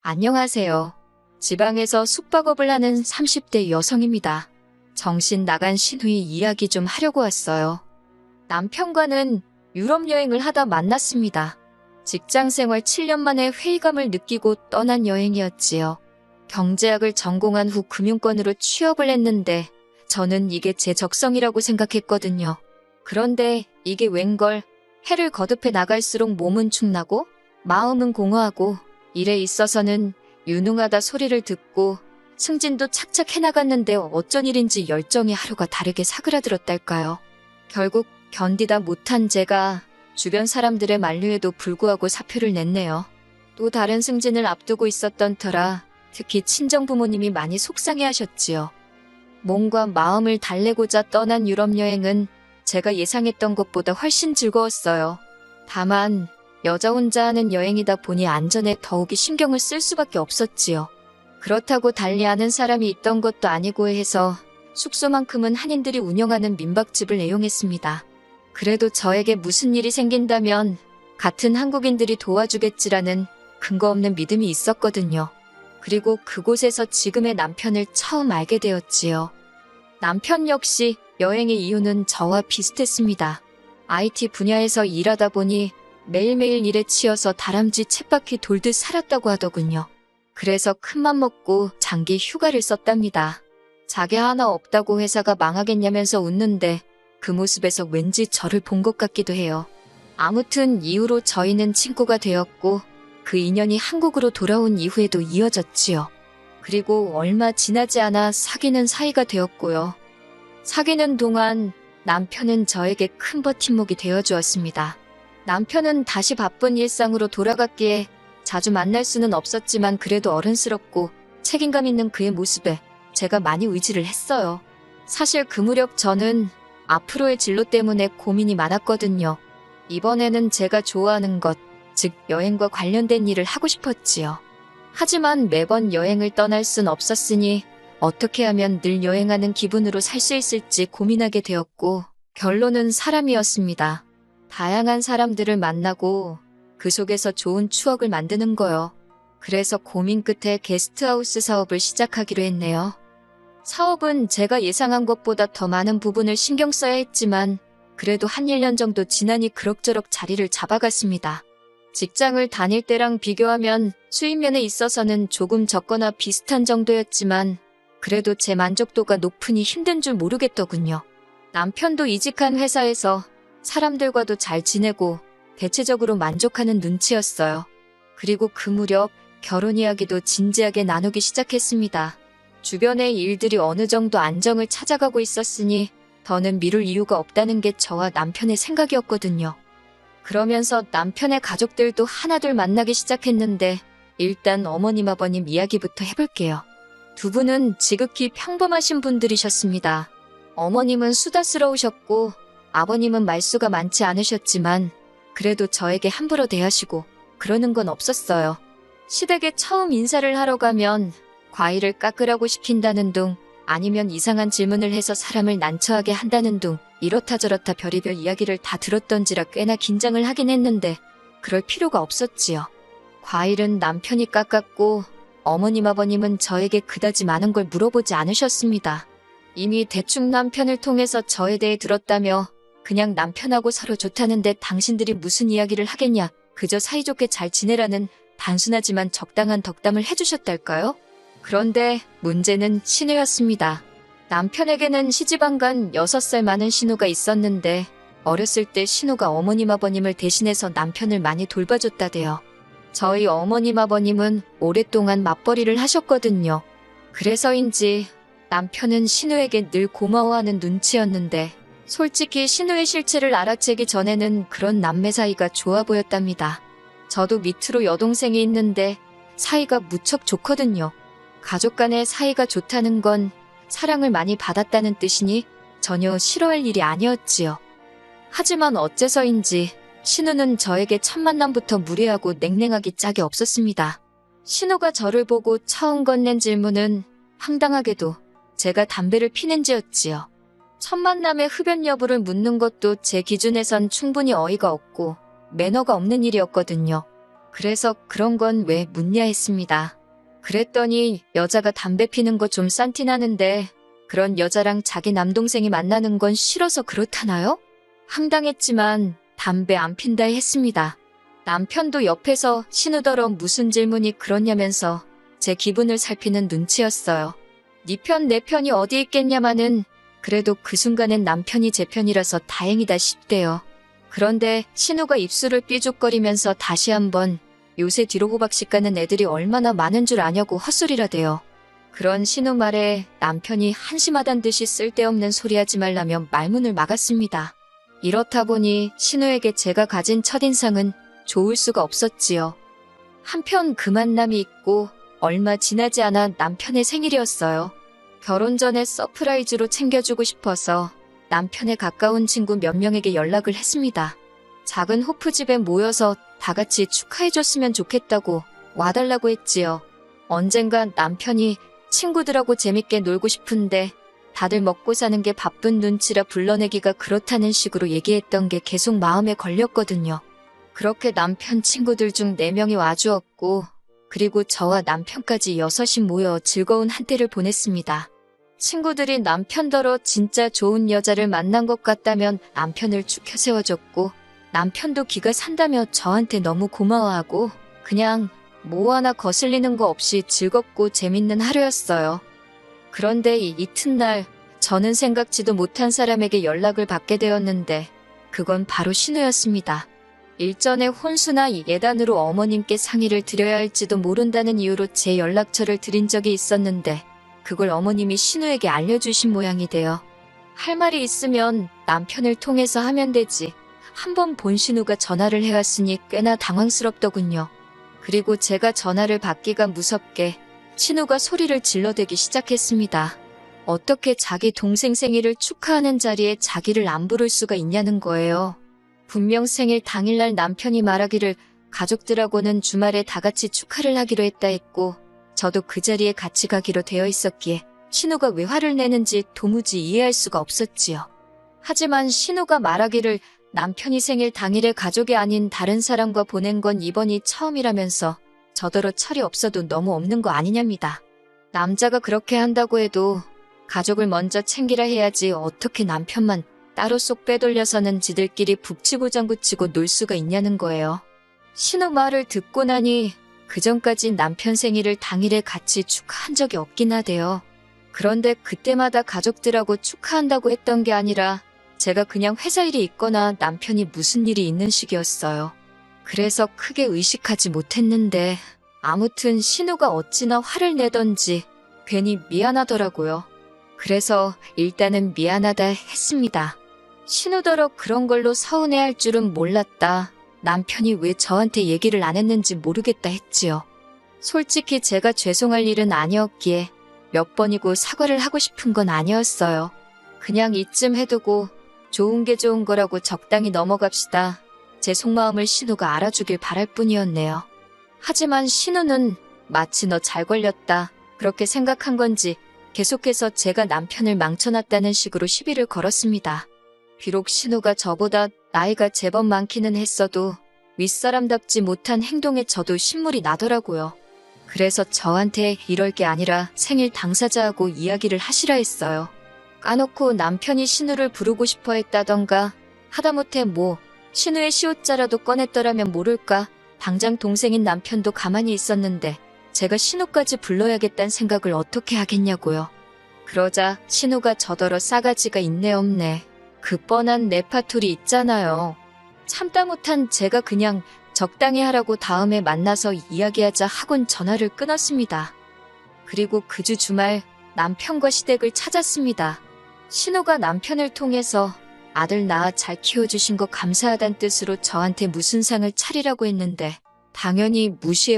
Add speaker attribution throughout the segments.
Speaker 1: 안녕하세요. 지방에서 숙박업을 하는 30대 여성입니다. 정신 나간 신우이 이야기 좀 하려고 왔어요. 남편과는 유럽 여행을 하다 만났습니다. 직장 생활 7년 만에 회의감을 느끼고 떠난 여행이었지요. 경제학을 전공한 후 금융권으로 취업을 했는데 저는 이게 제 적성이라고 생각했거든요. 그런데 이게 웬걸 해를 거듭해 나갈수록 몸은 축나고 마음은 공허하고 일에 있어서는 유능하다 소리를 듣고 승진도 착착 해나갔는데 어쩐 일인지 열정이 하루가 다르게 사그라들었달까요. 결국 견디다 못한 제가 주변 사람들의 만류에도 불구하고 사표를 냈네요. 또 다른 승진을 앞두고 있었던 터라 특히 친정부모님이 많이 속상해하셨지요. 몸과 마음을 달래고자 떠난 유럽 여행은 제가 예상했던 것보다 훨씬 즐거웠어요. 다만 여자 혼자 하는 여행이다 보니 안전에 더욱이 신경을 쓸 수밖에 없었지요. 그렇다고 달리 아는 사람이 있던 것도 아니고 해서 숙소만큼은 한인들이 운영하는 민박집을 애용했습니다. 그래도 저에게 무슨 일이 생긴다면 같은 한국인들이 도와주겠지라는 근거 없는 믿음이 있었거든요. 그리고 그곳에서 지금의 남편을 처음 알게 되었지요. 남편 역시 여행의 이유는 저와 비슷했습니다. IT 분야에서 일하다 보니 매일매일 일에 치여서 다람쥐 쳇바퀴 돌듯 살았다고 하더군요. 그래서 큰맘 먹고 장기 휴가를 썼답니다. 자기 하나 없다고 회사가 망하겠냐면서 웃는데 그 모습에서 왠지 저를 본 것 같기도 해요. 아무튼 이후로 저희는 친구가 되었고 그 인연이 한국으로 돌아온 이후에도 이어졌지요. 그리고 얼마 지나지 않아 사귀는 사이가 되었고요. 사귀는 동안 남편은 저에게 큰 버팀목이 되어주었습니다. 남편은 다시 바쁜 일상으로 돌아갔기에 자주 만날 수는 없었지만 그래도 어른스럽고 책임감 있는 그의 모습에 제가 많이 의지를 했어요. 사실 그 무렵 저는 앞으로의 진로 때문에 고민이 많았거든요. 이번에는 제가 좋아하는 것, 즉 여행과 관련된 일을 하고 싶었지요. 하지만 매번 여행을 떠날 순 없었으니 어떻게 하면 늘 여행하는 기분으로 살 수 있을지 고민하게 되었고 결론은 사람이었습니다. 다양한 사람들을 만나고 그 속에서 좋은 추억을 만드는 거요. 그래서 고민 끝에 게스트하우스 사업을 시작하기로 했네요. 사업은 제가 예상한 것보다 더 많은 부분을 신경 써야 했지만 그래도 한 1년 정도 지나니 그럭저럭 자리를 잡아갔습니다. 직장을 다닐 때랑 비교하면 수입면에 있어서는 조금 적거나 비슷한 정도였지만 그래도 제 만족도가 높으니 힘든 줄 모르겠더군요. 남편도 이직한 회사에서 사람들과도 잘 지내고 대체적으로 만족하는 눈치였어요. 그리고 그 무렵 결혼 이야기도 진지하게 나누기 시작했습니다. 주변의 일들이 어느 정도 안정을 찾아가고 있었으니 더는 미룰 이유가 없다는 게 저와 남편의 생각이었거든요. 그러면서 남편의 가족들도 하나둘 만나기 시작했는데 일단 어머님 아버님 이야기부터 해볼게요. 두 분은 지극히 평범하신 분들이셨습니다. 어머님은 수다스러우셨고 아버님은 말수가 많지 않으셨지만 그래도 저에게 함부로 대하시고 그러는 건 없었어요. 시댁에 처음 인사를 하러 가면 과일을 깎으라고 시킨다는 둥 아니면 이상한 질문을 해서 사람을 난처하게 한다는 둥 이렇다 저렇다 별의별 이야기를 다 들었던지라 꽤나 긴장을 하긴 했는데 그럴 필요가 없었지요. 과일은 남편이 깎았고 어머님 아버님은 저에게 그다지 많은 걸 물어보지 않으셨습니다. 이미 대충 남편을 통해서 저에 대해 들었다며 그냥 남편하고 서로 좋다는데 당신들이 무슨 이야기를 하겠냐 그저 사이좋게 잘 지내라는 단순하지만 적당한 덕담을 해주셨달까요? 그런데 문제는 신우였습니다. 남편에게는 시집안간 6살 많은 신우가 있었는데 어렸을 때 신우가 어머님 아버님을 대신해서 남편을 많이 돌봐줬다대요. 저희 어머님 아버님은 오랫동안 맞벌이를 하셨거든요. 그래서인지 남편은 신우에게 늘 고마워하는 눈치였는데 솔직히 신우의 실체를 알아채기 전에는 그런 남매 사이가 좋아 보였답니다. 저도 밑으로 여동생이 있는데 사이가 무척 좋거든요. 가족 간의 사이가 좋다는 건 사랑을 많이 받았다는 뜻이니 전혀 싫어할 일이 아니었지요. 하지만 어째서인지 신우는 저에게 첫 만남부터 무례하고 냉랭하기 짝이 없었습니다. 신우가 저를 보고 처음 건넨 질문은 황당하게도 제가 담배를 피는지였지요. 첫 만남의 흡연 여부를 묻는 것도 제 기준에선 충분히 어이가 없고 매너가 없는 일이었거든요. 그래서 그런 건 왜 묻냐 했습니다. 그랬더니 여자가 담배 피는 거 좀 싼티 나는데 그런 여자랑 자기 남동생이 만나는 건 싫어서 그렇다나요? 황당했지만 담배 안 핀다 했습니다. 남편도 옆에서 신우더러 무슨 질문이 그러냐면서 제 기분을 살피는 눈치였어요. 네 편 내 편이 어디 있겠냐마는 그래도 그 순간엔 남편이 제 편이라서 다행이다 싶대요. 그런데 신우가 입술을 삐죽거리면서 다시 한번 요새 뒤로 호박씨 가는 애들이 얼마나 많은 줄 아냐고 헛소리라대요. 그런 신우 말에 남편이 한심하단 듯이 쓸데없는 소리 하지 말라며 말문을 막았습니다. 이렇다 보니 신우에게 제가 가진 첫인상은 좋을 수가 없었지요. 한편 그 만남이 있고 얼마 지나지 않아 남편의 생일이었어요. 결혼 전에 서프라이즈로 챙겨주고 싶어서 남편의 가까운 친구 몇 명에게 연락을 했습니다. 작은 호프집에 모여서 다 같이 축하해줬으면 좋겠다고 와달라고 했지요. 언젠간 남편이 친구들하고 재밌게 놀고 싶은데 다들 먹고 사는 게 바쁜 눈치라 불러내기가 그렇다는 식으로 얘기했던 게 계속 마음에 걸렸거든요. 그렇게 남편 친구들 중 4명이 와주었고 그리고 저와 남편까지 6이 모여 즐거운 한때를 보냈습니다. 친구들이 남편더러 진짜 좋은 여자를 만난 것 같다면 남편을 축혀 세워줬고 남편도 기가 산다며 저한테 너무 고마워하고 그냥 뭐 하나 거슬리는 거 없이 즐겁고 재밌는 하루였어요. 그런데 이 이튿날 저는 생각지도 못한 사람에게 연락을 받게 되었는데 그건 바로 신우였습니다. 일전에 혼수나 예단으로 어머님께 상의를 드려야 할지도 모른다는 이유로 제 연락처를 드린 적이 있었는데 그걸 어머님이 신우에게 알려주신 모양이 돼요. 할 말이 있으면 남편을 통해서 하면 되지. 한번 본 신우가 전화를 해왔으니 꽤나 당황스럽더군요. 그리고 제가 전화를 받기가 무섭게 신우가 소리를 질러대기 시작했습니다. 어떻게 자기 동생 생일을 축하하는 자리에 자기를 안 부를 수가 있냐는 거예요. 분명 생일 당일날 남편이 말하기를 가족들하고는 주말에 다 같이 축하를 하기로 했다 했고 저도 그 자리에 같이 가기로 되어 있었기에 신우가 왜 화를 내는지 도무지 이해할 수가 없었지요. 하지만 신우가 말하기를 남편이 생일 당일에 가족이 아닌 다른 사람과 보낸 건 이번이 처음이라면서 저더러 철이 없어도 너무 없는 거 아니냐입니다. 남자가 그렇게 한다고 해도 가족을 먼저 챙기라 해야지 어떻게 남편만 따로 쏙 빼돌려서는 지들끼리 북치고 장구치고 놀 수가 있냐는 거예요. 신우 말을 듣고 나니 그전까지 남편 생일을 당일에 같이 축하한 적이 없긴 하대요. 그런데 그때마다 가족들하고 축하한다고 했던 게 아니라 제가 그냥 회사 일이 있거나 남편이 무슨 일이 있는 식이었어요. 그래서 크게 의식하지 못했는데 아무튼 신우가 어찌나 화를 내던지 괜히 미안하더라고요. 그래서 일단은 미안하다 했습니다. 신우더러 그런 걸로 서운해할 줄은 몰랐다. 남편이 왜 저한테 얘기를 안 했는지 모르겠다 했지요. 솔직히 제가 죄송할 일은 아니었기에 몇 번이고 사과를 하고 싶은 건 아니었어요. 그냥 이쯤 해두고 좋은 게 좋은 거라고 적당히 넘어갑시다. 제 속마음을 신우가 알아주길 바랄 뿐이었네요. 하지만 신우는 마치 너 잘 걸렸다 그렇게 생각한 건지 계속해서 제가 남편을 망쳐놨다는 식으로 시비를 걸었습니다. 비록 신우가 저보다 나이가 제법 많기는 했어도 윗사람답지 못한 행동에 저도 신물이 나더라고요. 그래서 저한테 이럴 게 아니라 생일 당사자하고 이야기를 하시라 했어요. 까놓고 남편이 신우를 부르고 싶어 했다던가 하다못해 뭐 신우의 시옷자라도 꺼냈더라면 모를까 당장 동생인 남편도 가만히 있었는데 제가 신우까지 불러야겠다는 생각을 어떻게 하겠냐고요. 그러자 신우가 저더러 싸가지가 있네 없네. 그 뻔한 레파토리 있잖아요. 참다 못한 제가 그냥 적당히 하라고 다음에 만나서 이야기하자 하곤 전화를 끊었습니다. 그리고 그 주 주말 남편과 시댁을 찾았습니다. 신우가 남편을 통해서 아들 낳아 잘 키워주신 거 감사하단 뜻으로 저한테 무슨 상을 차리라고 했는데 당연히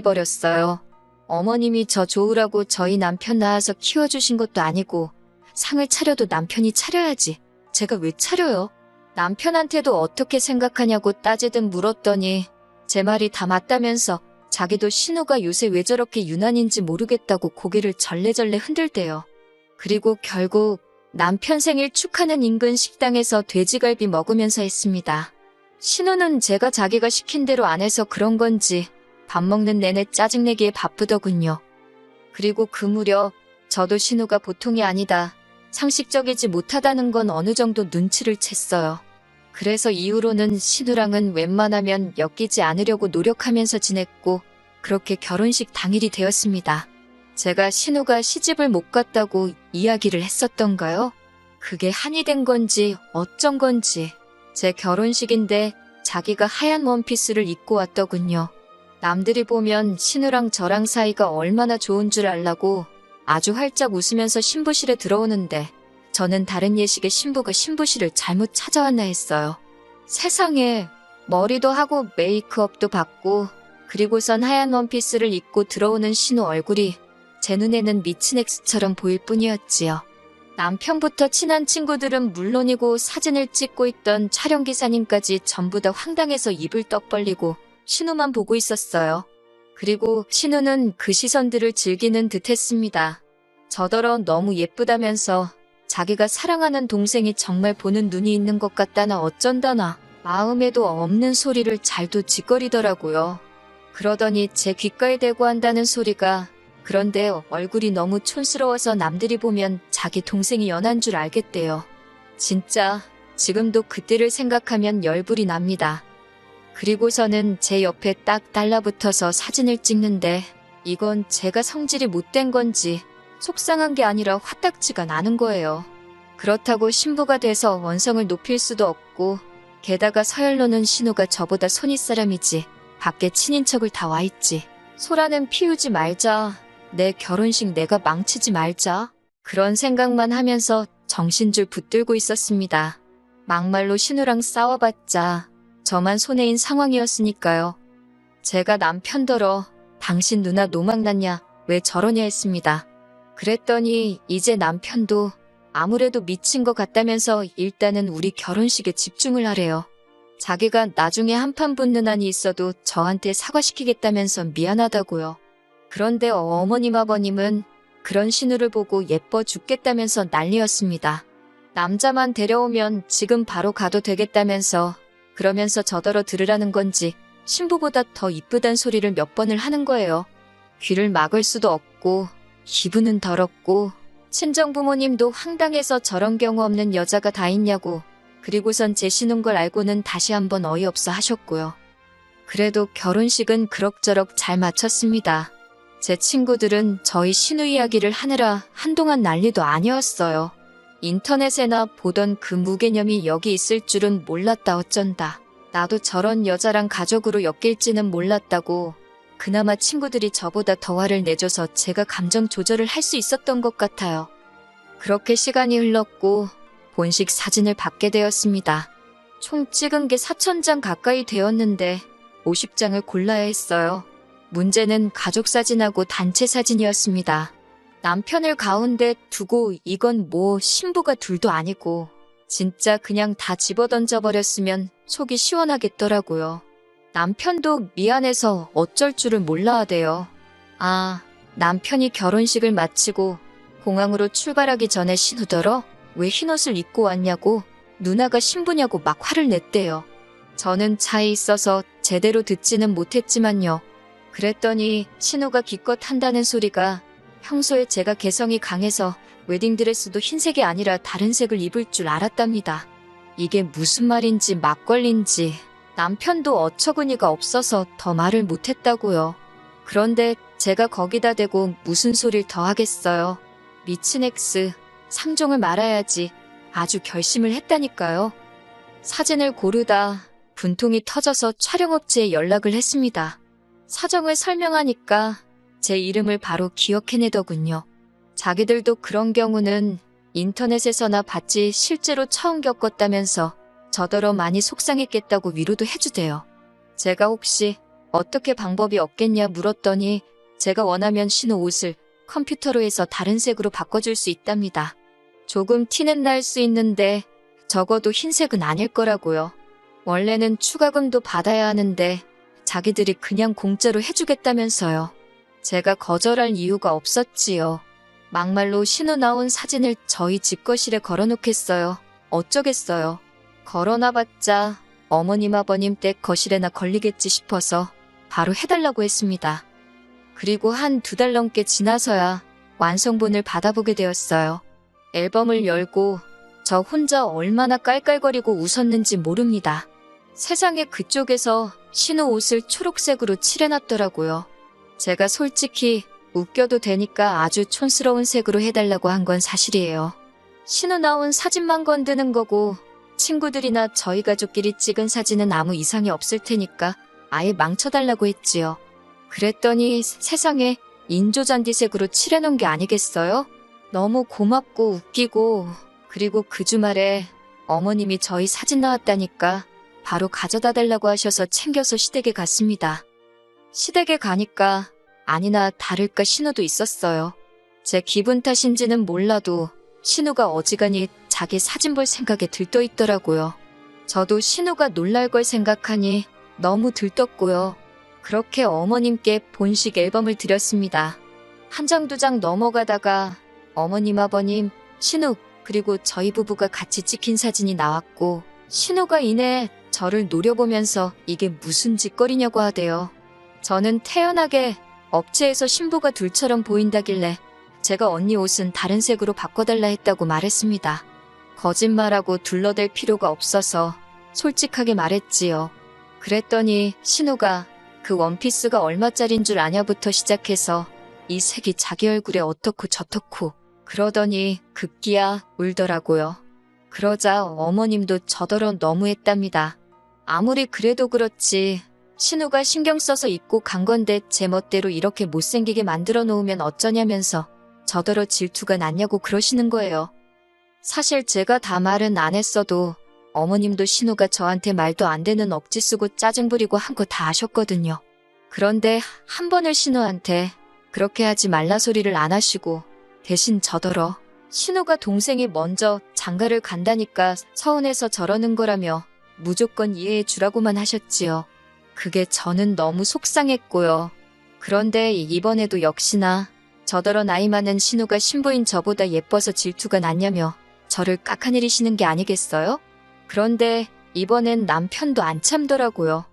Speaker 1: 무시해버렸어요. 어머님이 저 좋으라고 저희 남편 낳아서 키워주신 것도 아니고 상을 차려도 남편이 차려야지. 제가 왜 차려요? 남편한테도 어떻게 생각하냐고 따지듯 물었더니 제 말이 다 맞다면서 자기도 신우가 요새 왜 저렇게 유난인지 모르겠다고 고개를 절레절레 흔들대요. 그리고 결국 남편 생일 축하는 인근 식당에서 돼지갈비 먹으면서 했습니다. 신우는 제가 자기가 시킨 대로 안 해서 그런 건지 밥 먹는 내내 짜증내기에 바쁘더군요. 그리고 그 무렵 저도 신우가 보통이 아니다, 상식적이지 못하다는 건 어느 정도 눈치를 챘어요. 그래서 이후로는 신우랑은 웬만하면 엮이지 않으려고 노력하면서 지냈고 그렇게 결혼식 당일이 되었습니다. 제가 신우가 시집을 못 갔다고 이야기를 했었던가요? 그게 한이 된 건지 어쩐 건지 제 결혼식인데 자기가 하얀 원피스를 입고 왔더군요. 남들이 보면 신우랑 저랑 사이가 얼마나 좋은 줄 알라고 아주 활짝 웃으면서 신부실에 들어오는데 저는 다른 예식의 신부가 신부실을 잘못 찾아왔나 했어요. 세상에, 머리도 하고 메이크업도 받고 그리고선 하얀 원피스를 입고 들어오는 신우 얼굴이 제 눈에는 미친 엑스처럼 보일 뿐이었지요. 남편부터 친한 친구들은 물론이고 사진을 찍고 있던 촬영기사님까지 전부 다 황당해서 입을 떡 벌리고 신우만 보고 있었어요. 그리고 신우는 그 시선들을 즐기는 듯 했습니다. 저더러 너무 예쁘다면서 자기가 사랑하는 동생이 정말 보는 눈이 있는 것 같다나 어쩐다나 마음에도 없는 소리를 잘도 짓거리더라고요. 그러더니 제 귓가에 대고 한다는 소리가 그런데 얼굴이 너무 촌스러워서 남들이 보면 자기 동생이 연한 줄 알겠대요. 진짜 지금도 그때를 생각하면 열불이 납니다. 그리고서는 제 옆에 딱 달라붙어서 사진을 찍는데 이건 제가 성질이 못된 건지 속상한 게 아니라 화딱지가 나는 거예요. 그렇다고 신부가 돼서 원성을 높일 수도 없고 게다가 서열로는 신우가 저보다 손윗사람이지 밖에 친인척을 다 와있지. 소라는 피우지 말자. 내 결혼식 내가 망치지 말자. 그런 생각만 하면서 정신줄 붙들고 있었습니다. 막말로 신우랑 싸워봤자 저만 손해인 상황이었으니까요. 제가 남편더러 당신 누나 노망났냐 왜 저러냐 했습니다. 그랬더니 이제 남편도 아무래도 미친 것 같다면서 일단은 우리 결혼식에 집중을 하래요. 자기가 나중에 한판 붙는 한이 있어도 저한테 사과시키겠다면서 미안하다고요. 그런데 어머님 아버님은 그런 신우를 보고 예뻐 죽겠다면서 난리였습니다. 남자만 데려오면 지금 바로 가도 되겠다면서 그러면서 저더러 들으라는 건지 신부보다 더 이쁘단 소리를 몇 번을 하는 거예요. 귀를 막을 수도 없고 기분은 더럽고 친정부모님도 황당해서 저런 경우 없는 여자가 다 있냐고 그리고선 제 신운 걸 알고는 다시 한번 어이없어 하셨고요. 그래도 결혼식은 그럭저럭 잘 마쳤습니다. 제 친구들은 저희 신우 이야기를 하느라 한동안 난리도 아니었어요. 인터넷에나 보던 그 무개념이 여기 있을 줄은 몰랐다 어쩐다. 나도 저런 여자랑 가족으로 엮일지는 몰랐다고 그나마 친구들이 저보다 더 화를 내줘서 제가 감정 조절을 할 수 있었던 것 같아요. 그렇게 시간이 흘렀고 본식 사진을 받게 되었습니다. 총 찍은 게 4,000장 가까이 되었는데 50장을 골라야 했어요. 문제는 가족 사진하고 단체 사진이었습니다. 남편을 가운데 두고 이건 뭐 신부가 둘도 아니고 진짜 그냥 다 집어던져버렸으면 속이 시원하겠더라고요. 남편도 미안해서 어쩔 줄을 몰라 하대요. 남편이 결혼식을 마치고 공항으로 출발하기 전에 신우더러 왜 흰옷을 입고 왔냐고 누나가 신부냐고 막 화를 냈대요. 저는 차에 있어서 제대로 듣지는 못했지만요. 그랬더니 신우가 기껏 한다는 소리가 평소에 제가 개성이 강해서 웨딩드레스도 흰색이 아니라 다른 색을 입을 줄 알았답니다. 이게 무슨 말인지 막걸리인지 남편도 어처구니가 없어서 더 말을 못했다고요. 그런데 제가 거기다 대고 무슨 소리를 더 하겠어요. 미친 엑스, 상종을 말아야지 아주 결심을 했다니까요. 사진을 고르다 분통이 터져서 촬영업체에 연락을 했습니다. 사정을 설명하니까 제 이름을 바로 기억해내더군요. 자기들도 그런 경우는 인터넷에서나 봤지 실제로 처음 겪었다면서 저더러 많이 속상했겠다고 위로도 해주대요. 제가 혹시 어떻게 방법이 없겠냐 물었더니 제가 원하면 신우 옷을 컴퓨터로 해서 다른 색으로 바꿔줄 수 있답니다. 조금 티는 날 수 있는데 적어도 흰색은 아닐 거라고요. 원래는 추가금도 받아야 하는데 자기들이 그냥 공짜로 해주겠다면서요. 제가 거절할 이유가 없었지요. 막말로 신우 나온 사진을 저희 집 거실에 걸어놓겠어요. 어쩌겠어요. 걸어놔봤자 어머님 아버님 댁 거실에나 걸리겠지 싶어서 바로 해달라고 했습니다. 그리고 한 2달 넘게 지나서야 완성본을 받아보게 되었어요. 앨범을 열고 저 혼자 얼마나 깔깔거리고 웃었는지 모릅니다. 세상에 그쪽에서 신우 옷을 초록색으로 칠해놨더라고요. 제가 솔직히 웃겨도 되니까 아주 촌스러운 색으로 해달라고 한 건 사실이에요. 신우 나온 사진만 건드는 거고 친구들이나 저희 가족끼리 찍은 사진은 아무 이상이 없을 테니까 아예 망쳐달라고 했지요. 그랬더니 세상에 인조잔디색으로 칠해놓은 게 아니겠어요? 너무 고맙고 웃기고 그리고 그 주말에 어머님이 저희 사진 나왔다니까 바로 가져다 달라고 하셔서 챙겨서 시댁에 갔습니다. 시댁에 가니까 아니나 다를까 신우도 있었어요. 제 기분 탓인지는 몰라도 신우가 어지간히 자기 사진 볼 생각에 들떠 있더라고요. 저도 신우가 놀랄 걸 생각하니 너무 들떴고요. 그렇게 어머님께 본식 앨범을 드렸습니다. 한 장, 2장 넘어가다가 어머님, 아버님, 신우 그리고 저희 부부가 같이 찍힌 사진이 나왔고 신우가 이내 저를 노려보면서 이게 무슨 짓거리냐고 하대요. 저는 태연하게 업체에서 신부가 둘처럼 보인다길래 제가 언니 옷은 다른 색으로 바꿔달라 했다고 말했습니다. 거짓말하고 둘러댈 필요가 없어서 솔직하게 말했지요. 그랬더니 신우가 그 원피스가 얼마짜린 줄 아냐부터 시작해서 이 색이 자기 얼굴에 어떻고 저떻고 그러더니 급기야 울더라고요. 그러자 어머님도 저더러 너무했답니다. 아무리 그래도 그렇지 신우가 신경 써서 입고 간 건데 제 멋대로 이렇게 못생기게 만들어 놓으면 어쩌냐면서 저더러 질투가 났냐고 그러시는 거예요. 사실 제가 다 말은 안 했어도 어머님도 신우가 저한테 말도 안 되는 억지 쓰고 짜증 부리고 한 거 다 아셨거든요. 그런데 한 번을 신우한테 그렇게 하지 말라 소리를 안 하시고 대신 저더러 신우가 동생이 먼저 장가를 간다니까 서운해서 저러는 거라며 무조건 이해해 주라고만 하셨지요. 그게 저는 너무 속상했고요. 그런데 이번에도 역시나 저더러 나이 많은 신우가 신부인 저보다 예뻐서 질투가 났냐며 저를 깎아내리시는 게 아니겠어요? 그런데 이번엔 남편도 안 참더라고요.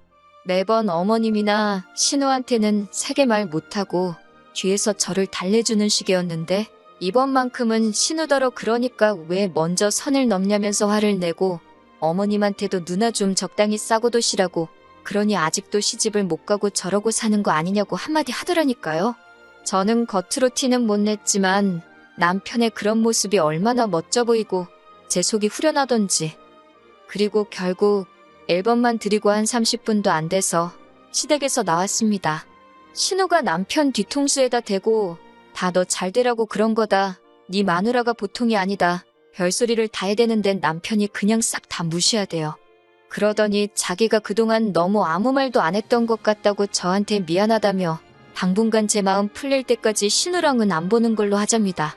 Speaker 1: 매번 어머님이나 신우한테는 세게 말 못하고 뒤에서 저를 달래주는 식이었는데 이번만큼은 신우더러 그러니까 왜 먼저 선을 넘냐면서 화를 내고 어머님한테도 누나 좀 적당히 싸고 도시라고 그러니 아직도 시집을 못 가고 저러고 사는 거 아니냐고 한마디 하더라니까요. 저는 겉으로 티는 못 냈지만 남편의 그런 모습이 얼마나 멋져 보이고 제 속이 후련하던지. 그리고 결국 앨범만 드리고 한 30분도 안 돼서 시댁에서 나왔습니다. 신우가 남편 뒤통수에다 대고 다 너 잘 되라고 그런 거다. 네 마누라가 보통이 아니다. 별소리를 다 해대는데 남편이 그냥 싹 다 무시하대요. 그러더니 자기가 그동안 너무 아무 말도 안 했던 것 같다고 저한테 미안하다며 당분간 제 마음 풀릴 때까지 신우랑은 안 보는 걸로 하잡니다.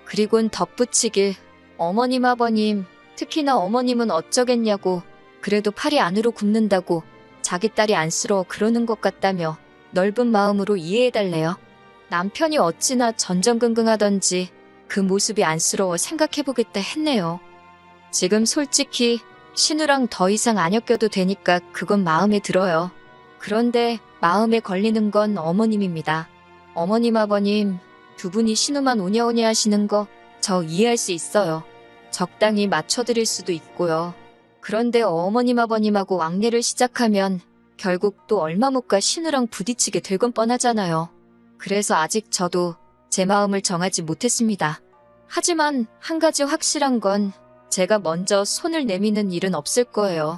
Speaker 1: 그리곤 덧붙이길 어머님 아버님 특히나 어머님은 어쩌겠냐고 그래도 팔이 안으로 굽는다고 자기 딸이 안쓰러워 그러는 것 같다며 넓은 마음으로 이해해달래요. 남편이 어찌나 전전긍긍하던지 그 모습이 안쓰러워 생각해보겠다 했네요. 지금 솔직히 신우랑 더 이상 안 엮여도 되니까 그건 마음에 들어요. 그런데 마음에 걸리는 건 어머님입니다. 어머님 아버님 두 분이 신우만 오냐오냐 하시는 거 저 이해할 수 있어요. 적당히 맞춰드릴 수도 있고요. 그런데 어머님 아버님하고 왕래를 시작하면 결국 또 얼마 못 가 신우랑 부딪히게 될 건 뻔하잖아요. 그래서 아직 저도 제 마음을 정하지 못했습니다. 하지만 한 가지 확실한 건 제가 먼저 손을 내미는 일은 없을 거예요.